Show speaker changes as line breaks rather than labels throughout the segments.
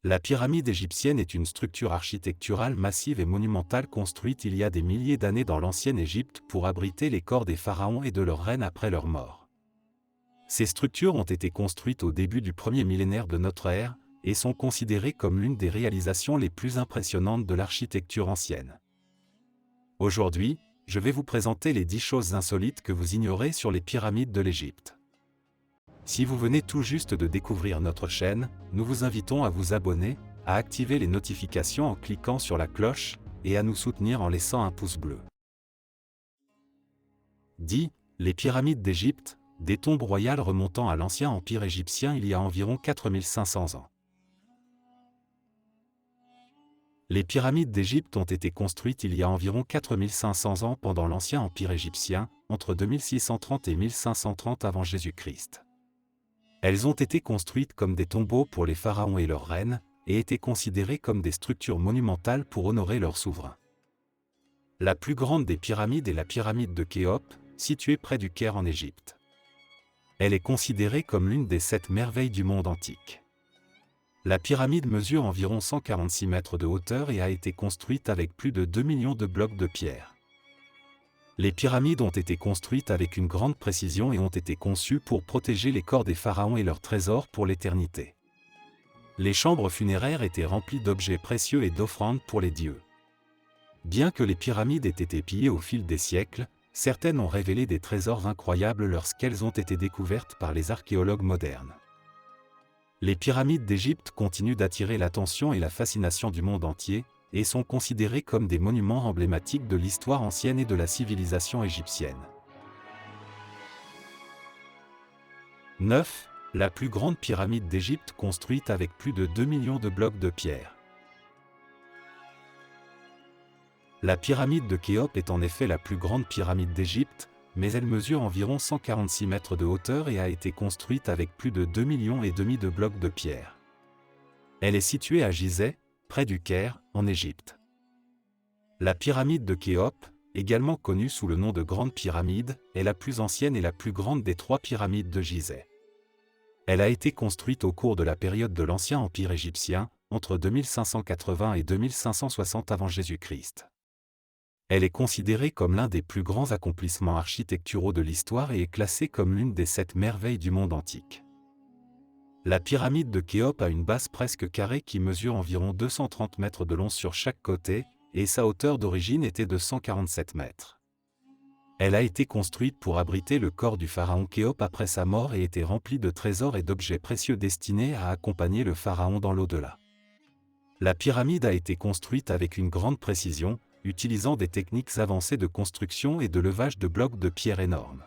La pyramide égyptienne est une structure architecturale massive et monumentale construite il y a des milliers d'années dans l'ancienne Égypte pour abriter les corps des pharaons et de leurs reines après leur mort. Ces structures ont été construites au début du premier millénaire de notre ère et sont considérées comme l'une des réalisations les plus impressionnantes de l'architecture ancienne. Aujourd'hui, je vais vous présenter les 10 choses insolites que vous ignorez sur les pyramides de l'Égypte. Si vous venez tout juste de découvrir notre chaîne, nous vous invitons à vous abonner, à activer les notifications en cliquant sur la cloche, et à nous soutenir en laissant un pouce bleu. 10. Les pyramides d'Égypte, des tombes royales remontant à l'ancien empire égyptien il y a environ 4500 ans. Les pyramides d'Égypte ont été construites il y a environ 4500 ans pendant l'ancien empire égyptien, entre 2630 et 1530 avant Jésus-Christ. Elles ont été construites comme des tombeaux pour les pharaons et leurs reines, et étaient considérées comme des structures monumentales pour honorer leurs souverains. La plus grande des pyramides est la pyramide de Khéops, située près du Caire en Égypte. Elle est considérée comme l'une des 7 merveilles du monde antique. La pyramide mesure environ 146 mètres de hauteur et a été construite avec plus de 2 millions de blocs de pierre. Les pyramides ont été construites avec une grande précision et ont été conçues pour protéger les corps des pharaons et leurs trésors pour l'éternité. Les chambres funéraires étaient remplies d'objets précieux et d'offrandes pour les dieux. Bien que les pyramides aient été pillées au fil des siècles, certaines ont révélé des trésors incroyables lorsqu'elles ont été découvertes par les archéologues modernes. Les pyramides d'Égypte continuent d'attirer l'attention et la fascination du monde entier, et sont considérés comme des monuments emblématiques de l'histoire ancienne et de la civilisation égyptienne. 9. La plus grande pyramide d'Égypte construite avec plus de 2 millions de blocs de pierre. La pyramide de Khéops est en effet la plus grande pyramide d'Égypte, mais elle mesure environ 146 mètres de hauteur et a été construite avec plus de 2,5 millions de blocs de pierre. Elle est située à Gizeh, près du Caire, en Égypte. La pyramide de Khéops, également connue sous le nom de Grande Pyramide, est la plus ancienne et la plus grande des 3 pyramides de Gizeh. Elle a été construite au cours de la période de l'Ancien Empire égyptien, entre 2580 et 2560 avant Jésus-Christ. Elle est considérée comme l'un des plus grands accomplissements architecturaux de l'histoire et est classée comme l'une des 7 merveilles du monde antique. La pyramide de Khéops a une base presque carrée qui mesure environ 230 mètres de long sur chaque côté, et sa hauteur d'origine était de 147 mètres. Elle a été construite pour abriter le corps du pharaon Khéops après sa mort et était remplie de trésors et d'objets précieux destinés à accompagner le pharaon dans l'au-delà. La pyramide a été construite avec une grande précision, utilisant des techniques avancées de construction et de levage de blocs de pierre énormes.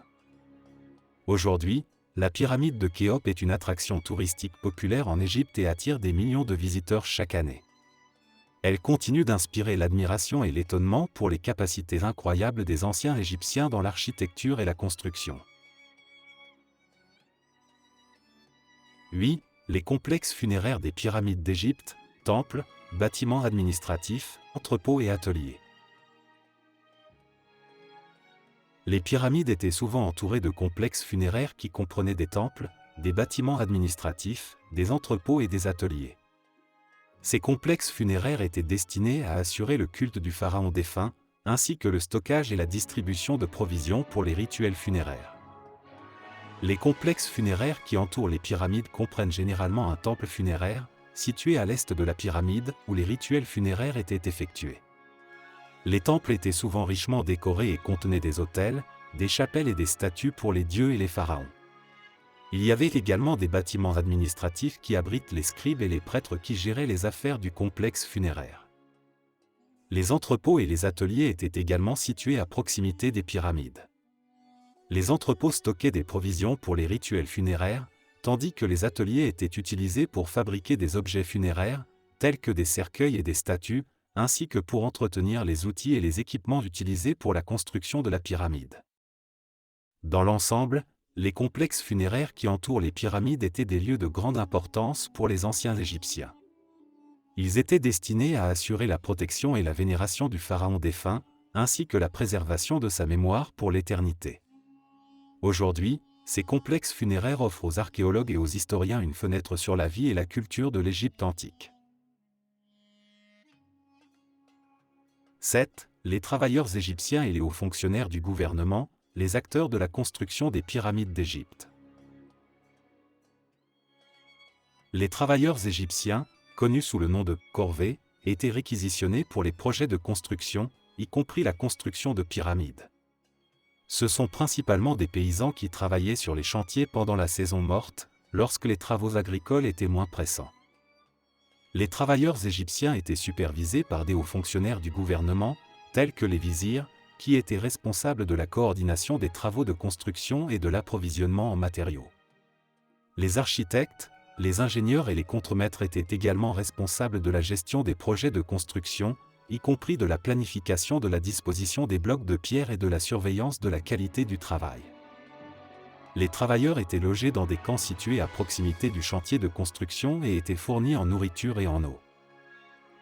Aujourd'hui, la pyramide de Khéops est une attraction touristique populaire en Égypte et attire des millions de visiteurs chaque année. Elle continue d'inspirer l'admiration et l'étonnement pour les capacités incroyables des anciens Égyptiens dans l'architecture et la construction. 8. Les complexes funéraires des pyramides d'Égypte, temples, bâtiments administratifs, entrepôts et ateliers. Les pyramides étaient souvent entourées de complexes funéraires qui comprenaient des temples, des bâtiments administratifs, des entrepôts et des ateliers. Ces complexes funéraires étaient destinés à assurer le culte du pharaon défunt, ainsi que le stockage et la distribution de provisions pour les rituels funéraires. Les complexes funéraires qui entourent les pyramides comprennent généralement un temple funéraire, situé à l'est de la pyramide, où les rituels funéraires étaient effectués. Les temples étaient souvent richement décorés et contenaient des autels, des chapelles et des statues pour les dieux et les pharaons. Il y avait également des bâtiments administratifs qui abritent les scribes et les prêtres qui géraient les affaires du complexe funéraire. Les entrepôts et les ateliers étaient également situés à proximité des pyramides. Les entrepôts stockaient des provisions pour les rituels funéraires, tandis que les ateliers étaient utilisés pour fabriquer des objets funéraires, tels que des cercueils et des statues, ainsi que pour entretenir les outils et les équipements utilisés pour la construction de la pyramide. Dans l'ensemble, les complexes funéraires qui entourent les pyramides étaient des lieux de grande importance pour les anciens Égyptiens. Ils étaient destinés à assurer la protection et la vénération du pharaon défunt, ainsi que la préservation de sa mémoire pour l'éternité. Aujourd'hui, ces complexes funéraires offrent aux archéologues et aux historiens une fenêtre sur la vie et la culture de l'Égypte antique. 7. Les travailleurs égyptiens et les hauts fonctionnaires du gouvernement, les acteurs de la construction des pyramides d'Égypte. Les travailleurs égyptiens, connus sous le nom de « corvées », étaient réquisitionnés pour les projets de construction, y compris la construction de pyramides. Ce sont principalement des paysans qui travaillaient sur les chantiers pendant la saison morte, lorsque les travaux agricoles étaient moins pressants. Les travailleurs égyptiens étaient supervisés par des hauts fonctionnaires du gouvernement, tels que les vizirs, qui étaient responsables de la coordination des travaux de construction et de l'approvisionnement en matériaux. Les architectes, les ingénieurs et les contremaîtres étaient également responsables de la gestion des projets de construction, y compris de la planification de la disposition des blocs de pierre et de la surveillance de la qualité du travail. Les travailleurs étaient logés dans des camps situés à proximité du chantier de construction et étaient fournis en nourriture et en eau.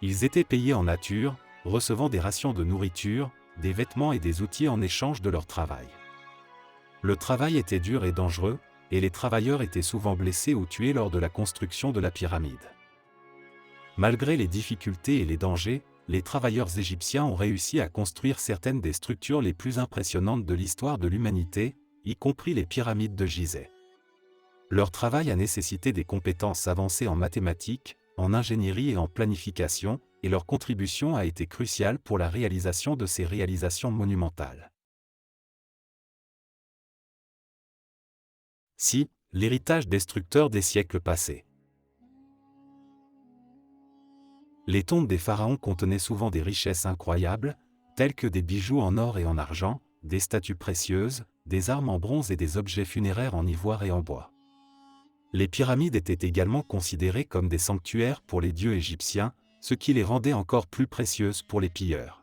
Ils étaient payés en nature, recevant des rations de nourriture, des vêtements et des outils en échange de leur travail. Le travail était dur et dangereux, et les travailleurs étaient souvent blessés ou tués lors de la construction de la pyramide. Malgré les difficultés et les dangers, les travailleurs égyptiens ont réussi à construire certaines des structures les plus impressionnantes de l'histoire de l'humanité, y compris les pyramides de Gizeh. Leur travail a nécessité des compétences avancées en mathématiques, en ingénierie et en planification, et leur contribution a été cruciale pour la réalisation de ces réalisations monumentales. Si, l'héritage destructeur des siècles passés. Les tombes des pharaons contenaient souvent des richesses incroyables, telles que des bijoux en or et en argent, des statues précieuses, des armes en bronze et des objets funéraires en ivoire et en bois. Les pyramides étaient également considérées comme des sanctuaires pour les dieux égyptiens, ce qui les rendait encore plus précieuses pour les pilleurs.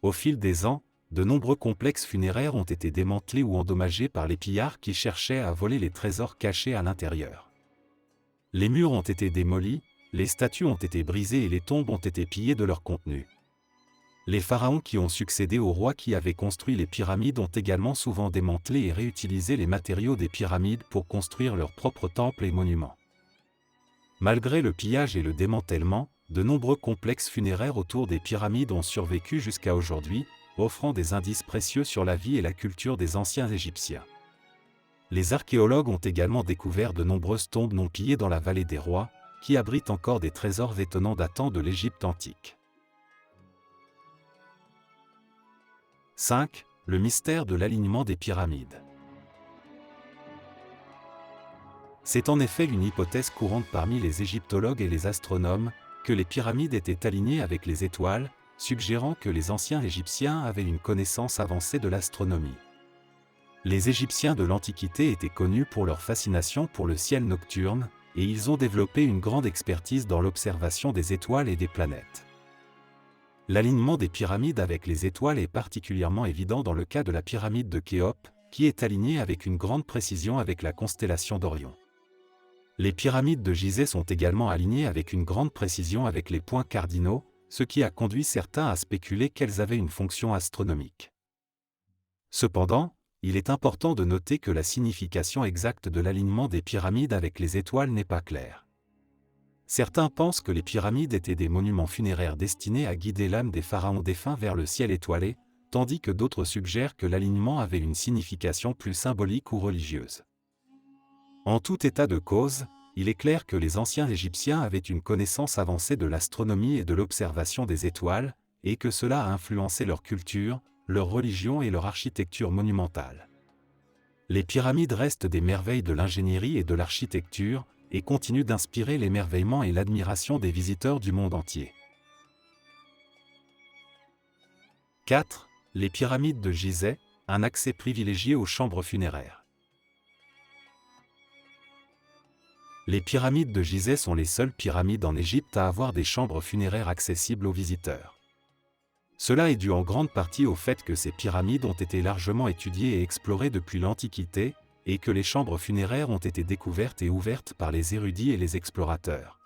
Au fil des ans, de nombreux complexes funéraires ont été démantelés ou endommagés par les pillards qui cherchaient à voler les trésors cachés à l'intérieur. Les murs ont été démolis, les statues ont été brisées et les tombes ont été pillées de leur contenu. Les pharaons qui ont succédé aux rois qui avaient construit les pyramides ont également souvent démantelé et réutilisé les matériaux des pyramides pour construire leurs propres temples et monuments. Malgré le pillage et le démantèlement, de nombreux complexes funéraires autour des pyramides ont survécu jusqu'à aujourd'hui, offrant des indices précieux sur la vie et la culture des anciens Égyptiens. Les archéologues ont également découvert de nombreuses tombes non pillées dans la vallée des rois, qui abritent encore des trésors étonnants datant de l'Égypte antique. 5. Le mystère de l'alignement des pyramides. C'est en effet une hypothèse courante parmi les égyptologues et les astronomes, que les pyramides étaient alignées avec les étoiles, suggérant que les anciens Égyptiens avaient une connaissance avancée de l'astronomie. Les Égyptiens de l'Antiquité étaient connus pour leur fascination pour le ciel nocturne, et ils ont développé une grande expertise dans l'observation des étoiles et des planètes. L'alignement des pyramides avec les étoiles est particulièrement évident dans le cas de la pyramide de Khéops, qui est alignée avec une grande précision avec la constellation d'Orion. Les pyramides de Gizeh sont également alignées avec une grande précision avec les points cardinaux, ce qui a conduit certains à spéculer qu'elles avaient une fonction astronomique. Cependant, il est important de noter que la signification exacte de l'alignement des pyramides avec les étoiles n'est pas claire. Certains pensent que les pyramides étaient des monuments funéraires destinés à guider l'âme des pharaons défunts vers le ciel étoilé, tandis que d'autres suggèrent que l'alignement avait une signification plus symbolique ou religieuse. En tout état de cause, il est clair que les anciens Égyptiens avaient une connaissance avancée de l'astronomie et de l'observation des étoiles, et que cela a influencé leur culture, leur religion et leur architecture monumentale. Les pyramides restent des merveilles de l'ingénierie et de l'architecture, et continuent d'inspirer l'émerveillement et l'admiration des visiteurs du monde entier. 4. Les pyramides de Gizeh, un accès privilégié aux chambres funéraires. Les pyramides de Gizeh sont les seules pyramides en Égypte à avoir des chambres funéraires accessibles aux visiteurs. Cela est dû en grande partie au fait que ces pyramides ont été largement étudiées et explorées depuis l'Antiquité, et que les chambres funéraires ont été découvertes et ouvertes par les érudits et les explorateurs.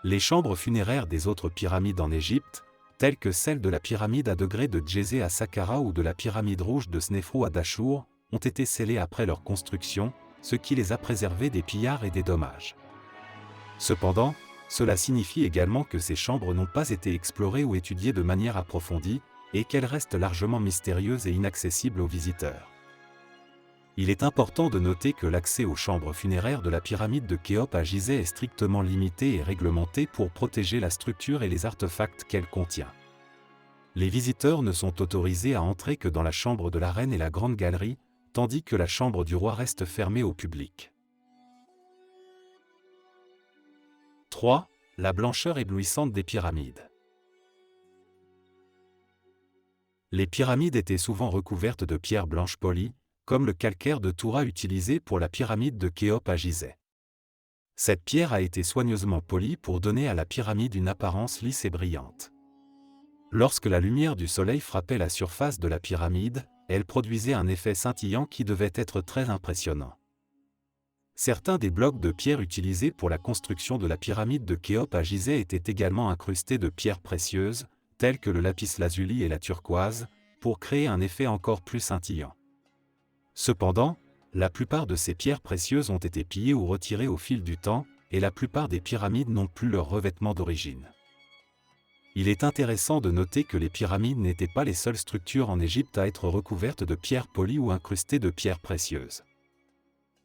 Les chambres funéraires des autres pyramides en Égypte, telles que celle de la pyramide à degrés de Djézé à Saqqara ou de la pyramide rouge de Snéfrou à Dachour, ont été scellées après leur construction, ce qui les a préservées des pillards et des dommages. Cependant, Cela signifie également que ces chambres n'ont pas été explorées ou étudiées de manière approfondie, et qu'elles restent largement mystérieuses et inaccessibles aux visiteurs. Il est important de noter que l'accès aux chambres funéraires de la pyramide de Khéops à Gizeh est strictement limité et réglementé pour protéger la structure et les artefacts qu'elle contient. Les visiteurs ne sont autorisés à entrer que dans la chambre de la reine et la grande galerie, tandis que la chambre du roi reste fermée au public. 3. La blancheur éblouissante des pyramides. Les pyramides étaient souvent recouvertes de pierres blanches polies, comme le calcaire de Toura utilisé pour la pyramide de Khéops à Gizeh. Cette pierre a été soigneusement polie pour donner à la pyramide une apparence lisse et brillante. Lorsque la lumière du soleil frappait la surface de la pyramide, elle produisait un effet scintillant qui devait être très impressionnant. Certains des blocs de pierre utilisés pour la construction de la pyramide de Khéops à Gizeh étaient également incrustés de pierres précieuses, telles que le lapis-lazuli et la turquoise, pour créer un effet encore plus scintillant. Cependant, la plupart de ces pierres précieuses ont été pillées ou retirées au fil du temps, et la plupart des pyramides n'ont plus leur revêtement d'origine. Il est intéressant de noter que les pyramides n'étaient pas les seules structures en Égypte à être recouvertes de pierres polies ou incrustées de pierres précieuses.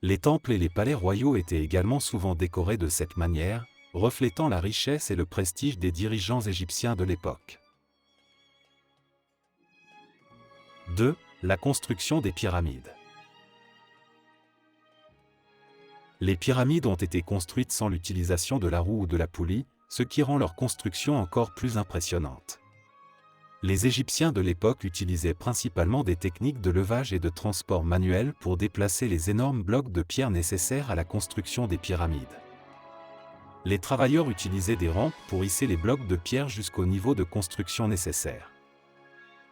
Les temples et les palais royaux étaient également souvent décorés de cette manière, reflétant la richesse et le prestige des dirigeants égyptiens de l'époque. 2. La construction des pyramides. Les pyramides ont été construites sans l'utilisation de la roue ou de la poulie, ce qui rend leur construction encore plus impressionnante. Les Égyptiens de l'époque utilisaient principalement des techniques de levage et de transport manuel pour déplacer les énormes blocs de pierre nécessaires à la construction des pyramides. Les travailleurs utilisaient des rampes pour hisser les blocs de pierre jusqu'au niveau de construction nécessaire.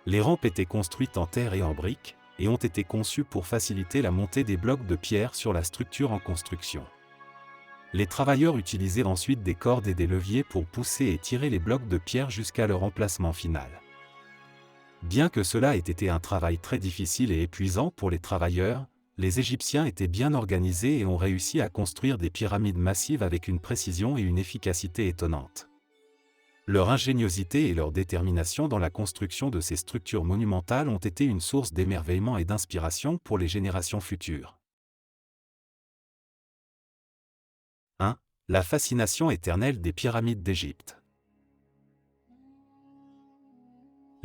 Les rampes étaient construites en terre et en briques, et ont été conçues pour faciliter la montée des blocs de pierre sur la structure en construction. Les travailleurs utilisaient ensuite des cordes et des leviers pour pousser et tirer les blocs de pierre jusqu'à leur emplacement final. Bien que cela ait été un travail très difficile et épuisant pour les travailleurs, les Égyptiens étaient bien organisés et ont réussi à construire des pyramides massives avec une précision et une efficacité étonnantes. Leur ingéniosité et leur détermination dans la construction de ces structures monumentales ont été une source d'émerveillement et d'inspiration pour les générations futures. 1. La fascination éternelle des pyramides d'Égypte.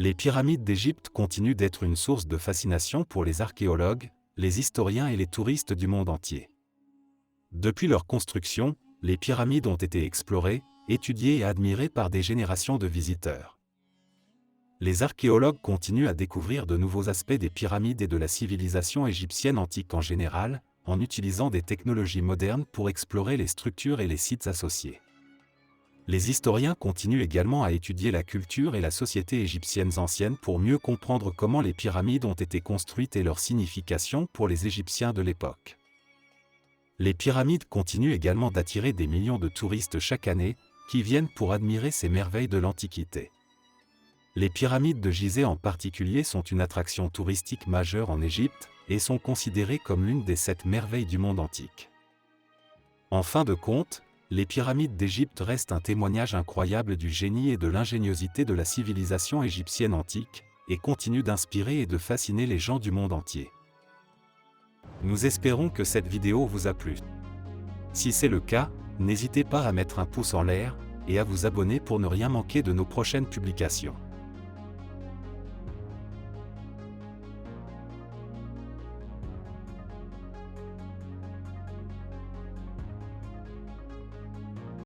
Les pyramides d'Égypte continuent d'être une source de fascination pour les archéologues, les historiens et les touristes du monde entier. Depuis leur construction, les pyramides ont été explorées, étudiées et admirées par des générations de visiteurs. Les archéologues continuent à découvrir de nouveaux aspects des pyramides et de la civilisation égyptienne antique en général, en utilisant des technologies modernes pour explorer les structures et les sites associés. Les historiens continuent également à étudier la culture et la société égyptiennes anciennes pour mieux comprendre comment les pyramides ont été construites et leur signification pour les Égyptiens de l'époque. Les pyramides continuent également d'attirer des millions de touristes chaque année, qui viennent pour admirer ces merveilles de l'Antiquité. Les pyramides de Gizeh en particulier sont une attraction touristique majeure en Égypte, et sont considérées comme l'une des 7 merveilles du monde antique. En fin de compte, les pyramides d'Égypte restent un témoignage incroyable du génie et de l'ingéniosité de la civilisation égyptienne antique, et continuent d'inspirer et de fasciner les gens du monde entier. Nous espérons que cette vidéo vous a plu. Si c'est le cas, n'hésitez pas à mettre un pouce en l'air, et à vous abonner pour ne rien manquer de nos prochaines publications.